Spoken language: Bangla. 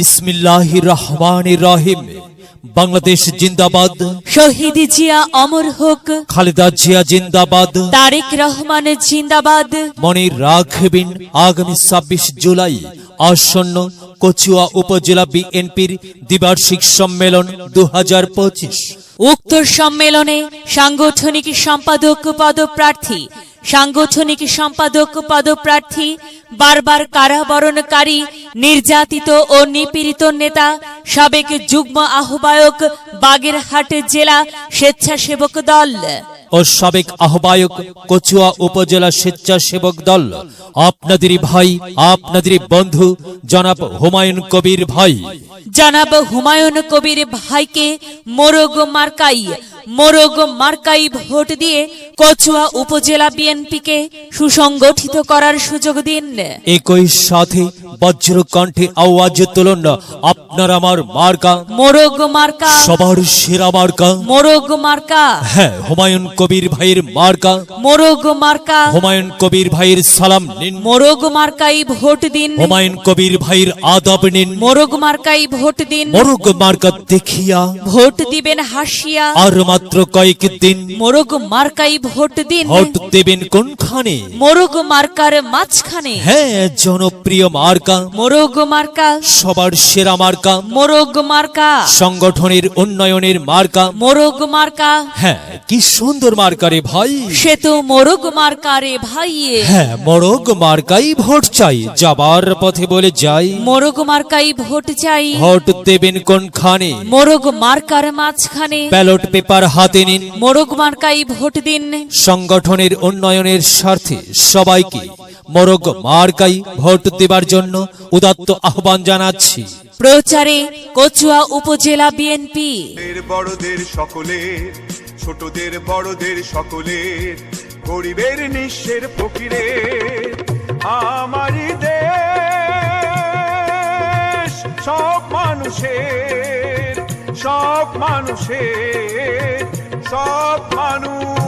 বিসমিল্লাহির রহমানির রহিম। বাংলাদেশ জিন্দাবাদ। শহীদ জিয়া অমর হোক। খালেদা জিয়া জিন্দাবাদ। তারেক রহমান জিন্দাবাদ। মনে রাখবেন আগামী ২৬ জুলাই আসন্ন কচুয়া উপজেলা বিএনপির দ্বিবার্ষিক সম্মেলন ২০২৫। উক্ত সম্মেলনে সাংগঠনিক সম্পাদক পদপ্রার্থী বারবার কারাবরণকারী নির্যাতিত ও নিপীড়িত নেতা সাবেক যুগ্ম আহ্বায়ক বাগেরহাট জেলা স্বেচ্ছাসেবক দল ও সাবেক আহ্বায়ক কচুয়া উপজেলা স্বেচ্ছাসেবক দল আপনাদেরই ভাই, আপনাদেরই বন্ধু জনাব হুমায়ুন কবির ভাই। জনাব হুমায়ুন কবির ভাইকে মোরগ মার্কাই ভোট দিয়ে কচুয়া উপজেলা বিএনপিকে সুসংগঠিত করার সুযোগ দিন। একই সাথে বজ্রকণ্ঠে আওয়াজ তুলুন, আপনার আমার মার্কা মোরগ মার্কা, সবার সেরা মার্কা মোরগ মার্কা। হ্যাঁ, হুমায়ুন কবির ভাইয়ের মার্কা মোরগ মার্কা। হুমায়ুন কবির ভাইয়ের সালাম নিন, মোরগ মার্কাই ভোট দিন। হুমায়ুন কবির ভাইয়ের আদব নিন, মোরগ মার্কাই ভোট দিন। মোরগ মার্কা দেখিয়া ভোট দিবেন হাসিয়া। আর মাত্র কয়েক দিন মোরগ মার্কাই ভোট দিন। ভোট দেবেন কোনখানে? মোরগ মার্কার মাঝখানে। হ্যাঁ, জনপ্রিয় মার্কা, মোরগ মার্কা, সবার সেরা মার্কা, মোরগ মার্কা, সংগঠনের উন্নয়নের মার্কা। মোরগ মার্কা। হ্যাঁ, কি সুন্দর মার্কা রে ভাই। সে তো মোরগ মার্কা রে ভাই। হ্যাঁ, মোরগ মার্কাই ভোট চাই, যাবার পথে বলে যাই মোরগ মার্কাই ভোট চাই। ভোট দেবেন কোনখানে? মোরগ মার্কার মাঝখানে। ব্যালট পেপার হাতে নিন, মোরগ মার্কাই ভোট দিন। সংগঠনের উন্নয়নের স্বার্থে সবাইকে মোরগ মার্কাই ভোট দেবার জন্য উদাত্ত আহ্বান জানাচ্ছি। প্রচারে কচুয়া উপজেলা বিএনপি। বড়দের সকলের, ছোটদের বড়দের সকলের, গরিবের নিঃস্বের ফকিরের আমারই দেশ। সব মানুষের, সব মানুষের, সব মানুষ